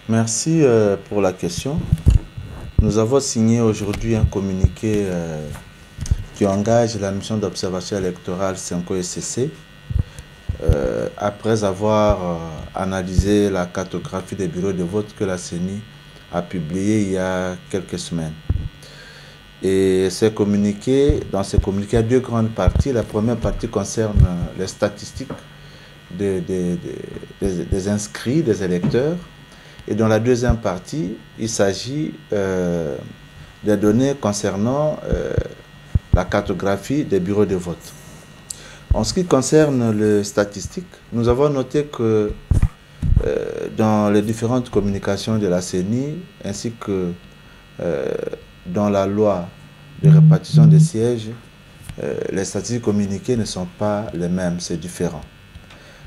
Merci pour la question. Nous avons signé aujourd'hui un communiqué qui engage la mission d'observation électorale CENCO-SCC après avoir analysé la cartographie des bureaux de vote que la CENI a publié il y a quelques semaines. Et dans ces communiqués, il y a deux grandes parties. La première partie concerne les statistiques des inscrits, des électeurs. Et dans la deuxième partie, il s'agit des données concernant la cartographie des bureaux de vote. En ce qui concerne les statistiques, nous avons noté que dans les différentes communications de la CENI, ainsi que dans la loi de répartition des sièges, les statistiques communiquées ne sont pas les mêmes, c'est différent.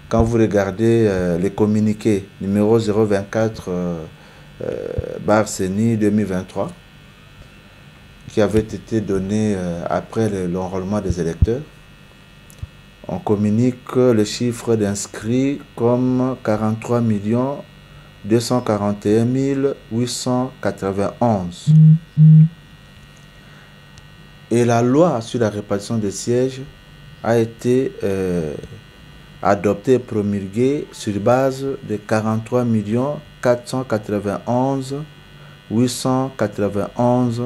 Quand vous regardez les communiqués numéro 024 bar CENI 2023, qui avait été donné après l'enrôlement des électeurs, on communique le chiffre d'inscrits comme 43 241 891. Et la loi sur la répartition des sièges a été adoptée et promulguée sur base de 43 491 891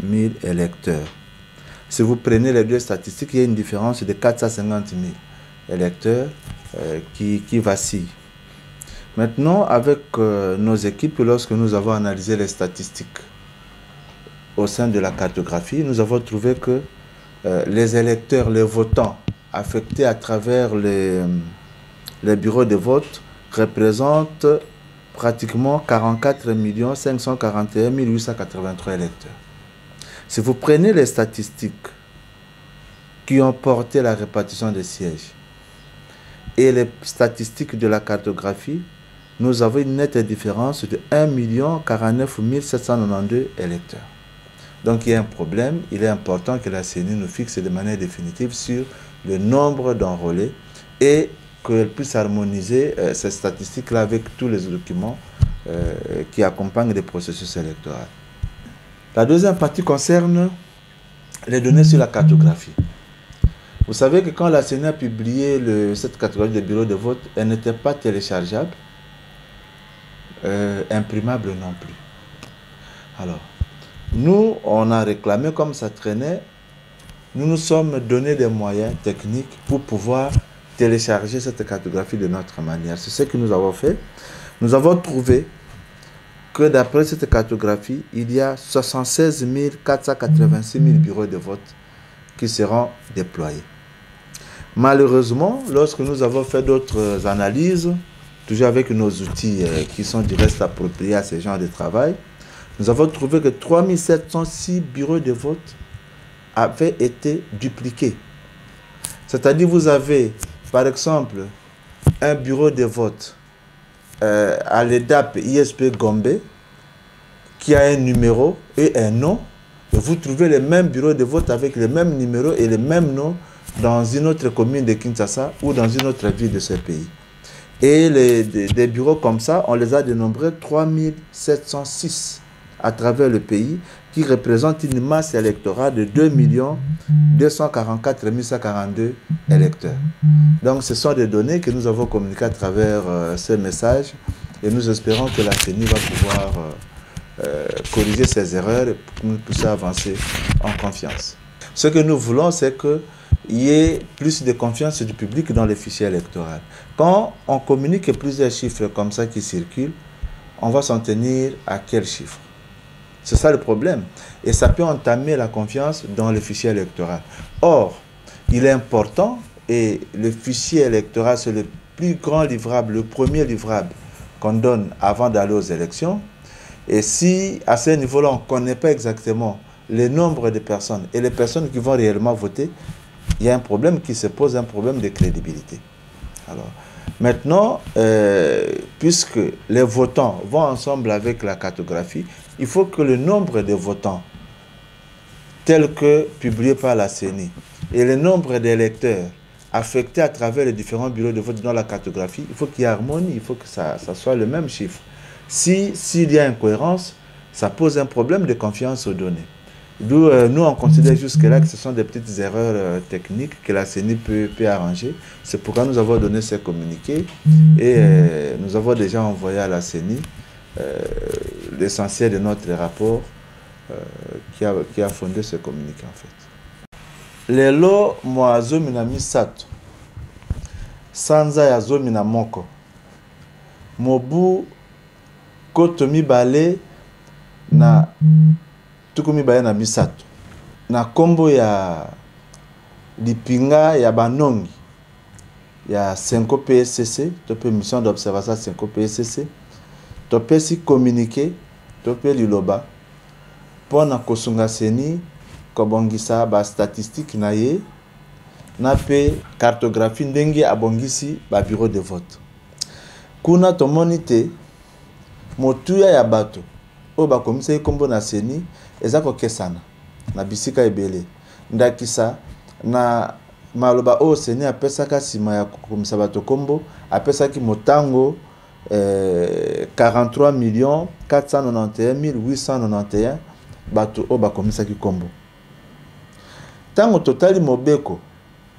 000 électeurs. Si vous prenez les deux statistiques, il y a une différence de 450 000 électeurs qui vacillent. Maintenant, avec nos équipes, lorsque nous avons analysé les statistiques au sein de la cartographie, nous avons trouvé que les électeurs, les votants affectés à travers les bureaux de vote représentent pratiquement 44 541 883 électeurs. Si vous prenez les statistiques qui ont porté la répartition des sièges et les statistiques de la cartographie, nous avons une nette différence de 1 49 792 électeurs. Donc il y a un problème, il est important que la CENI nous fixe de manière définitive sur le nombre d'enrôlés et qu'elle puisse harmoniser ces statistiques-là avec tous les documents qui accompagnent les processus électoraux. La deuxième partie concerne les données sur la cartographie. Vous savez que quand la CENI a publié cette cartographie des bureaux de vote, elle n'était pas téléchargeable, imprimable non plus. Alors, nous, on a réclamé comme ça traînait, nous nous sommes donné des moyens techniques pour pouvoir télécharger cette cartographie de notre manière. C'est ce que nous avons fait. Nous avons trouvé que d'après cette cartographie, il y a 76 486 000 bureaux de vote qui seront déployés. Malheureusement, lorsque nous avons fait d'autres analyses, toujours avec nos outils qui sont du reste appropriés à ce genre de travail, nous avons trouvé que 3 706 bureaux de vote avaient été dupliqués. C'est-à-dire vous avez, par exemple, un bureau de vote à l'EDAP ISP Gombe qui a un numéro et un nom. Et vous trouvez le même bureau de vote avec le même numéro et le même nom dans une autre commune de Kinshasa ou dans une autre ville de ce pays. Et des bureaux comme ça, on les a dénombrés 3 706 à travers le pays, qui représentent une masse électorale de 2 244 142 électeurs. Donc ce sont des données que nous avons communiquées à travers ce message et nous espérons que la CENI va pouvoir corriger ces erreurs et nous pousser à avancer en confiance. Ce que nous voulons, c'est qu'il y ait plus de confiance du public dans les fichiers électoraux. Quand on communique plusieurs chiffres comme ça qui circulent, on va s'en tenir à quels chiffres? C'est ça le problème. Et ça peut entamer la confiance dans le fichier électoral. Or, il est important, et le fichier électoral, c'est le plus grand livrable, le premier livrable qu'on donne avant d'aller aux élections. Et si, à ce niveau-là, on ne connaît pas exactement le nombre de personnes et les personnes qui vont réellement voter, il y a un problème qui se pose, un problème de crédibilité. Alors, maintenant, puisque les votants vont ensemble avec la cartographie, il faut que le nombre de votants tel que publié par la CENI et le nombre d'électeurs affectés à travers les différents bureaux de vote dans la cartographie, il faut qu'il y ait harmonie, il faut que ça soit le même chiffre. S'il y a incohérence, ça pose un problème de confiance aux données. D'où nous, on considère jusque-là que ce sont des petites erreurs techniques que la CENI peut arranger. C'est pourquoi nous avons donné ces communiqués et nous avons déjà envoyé à la CENI l'essentiel de notre rapport qui a fondé ce communiqué en fait. Lelo moi zomi na misato sanza ya zomi na moko mobu koto mibale na tuku mibale na misato na kombo ya lipinga ya banongi ya 5 PSCC topé mission d'observation 5 PSCC topé si communiqué topé liloba pona kosunga CENI kobongisa ba statistique na ye na pe cartographie ndenge abongisi ba bureau de vote kuna tomoni te motuya ya bato o ba komisa ekombo na CENI eza kokesana na bisika ebele ndakisa na maloba o CENI apesaka sima ya komisa bato kombo apesaki motango 43 491 891 bato o ba komisaki kombo tango totali mobeko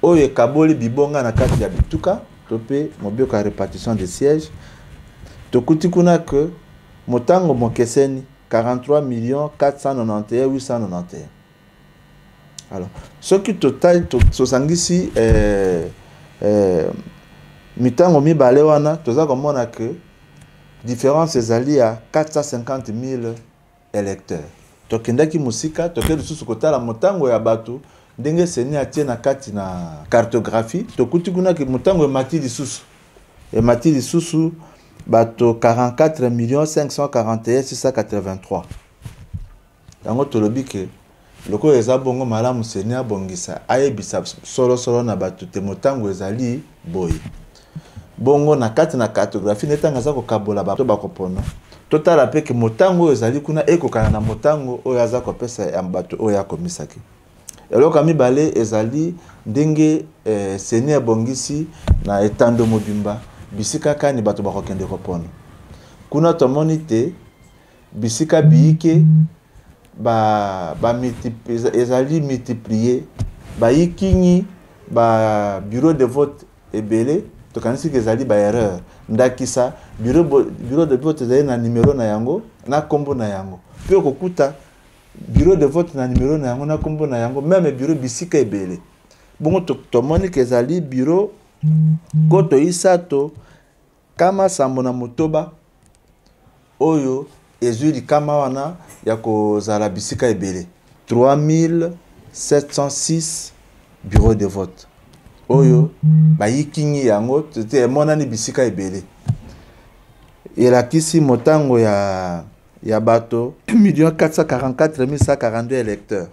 oyo ekaboli bibonga na kati ya bituka topé mobeko ya répartition de sièges tokuti kuna que motango mokeseni 43 491 891. Alors ce qui total tosangisi mitango mibale wana toza komona que différence ezali à 450 000 électeurs. Tokendaki musika tokende susu kotala motango ya bato ndenge CENI atie na kati na cartographie tokuti kuna ke motango emati lisusu bato 44 541 683. Yango tolobi ke loko eza bongo malamu CENI abongisa ayebisa solo na bato te motango ezali boye bongo na kati na cartographie netanga za kokabola bato bakopona totala pe ke motango ezali kuna ekokana na motango oyo aza kopesa ya bato oyo akomisaki eloko mibale ezali ndenge CENI ebongisi na etando mobimba bisika kani bato bakokende kopona kuna tomoni te bisika biike ezali multiplier bayikingi ba bureau de vote ebele tokanisi ezali ba erreur ndakisa bureau de vote ezali na numéro na yango na kombo na yango pe kokuta bureau de vote na numéro na yango na kombo na yango même bureau bisika ebele bongo tomoni ezali bureau koto isato kama sambo na motoba oyo ezuli kama wana ya kozala bisika ebele 3706 bureau de vote oyo bayikingi yango te monani bisika ebele elakisi motango ya bato 1 444 142 électeurs.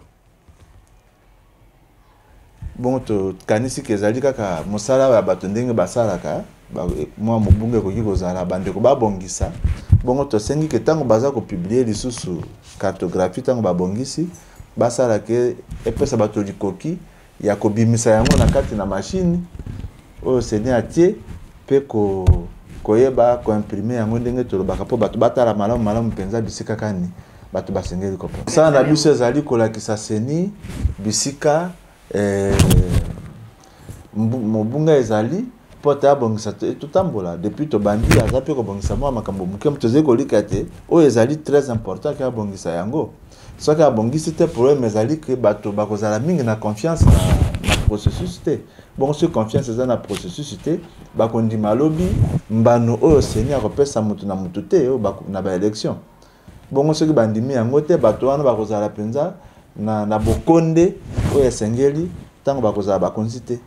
Bon to kanisi kezali kaka mosala ya bato ndenge basalaka mwa mobunge koki kozala bandeko babongisa bongo to sengi ke tango baza ko publier lisusu cartographie tango babongisi basala ke epesa bato likoki ya kobimisa yango na kati na machine oyo CENI atie pe koyeba koimprimer yango ndenge tolobaka po bato batala malamu penza bisika kani bato basengeli kopona sala na biso ezali kolakisa CENI bisika mobunga ezali pota abongisa totambola depuis tobandi aza pe kobongisa mwa makambo moke tozali kolika te oyo ezali très important ke abongisa yango soki abongisi te problème ezali ke bato bakozala mingi na confiance na processus te bongo soki confiance eza na processus te bakondima lobi mbano oyo CENI akopesa motu na motu te na baélection bongo soki bandimi yango te bato wana bakozala mpenza na bokonde oyo esengeli ntango bakozala bakonzi te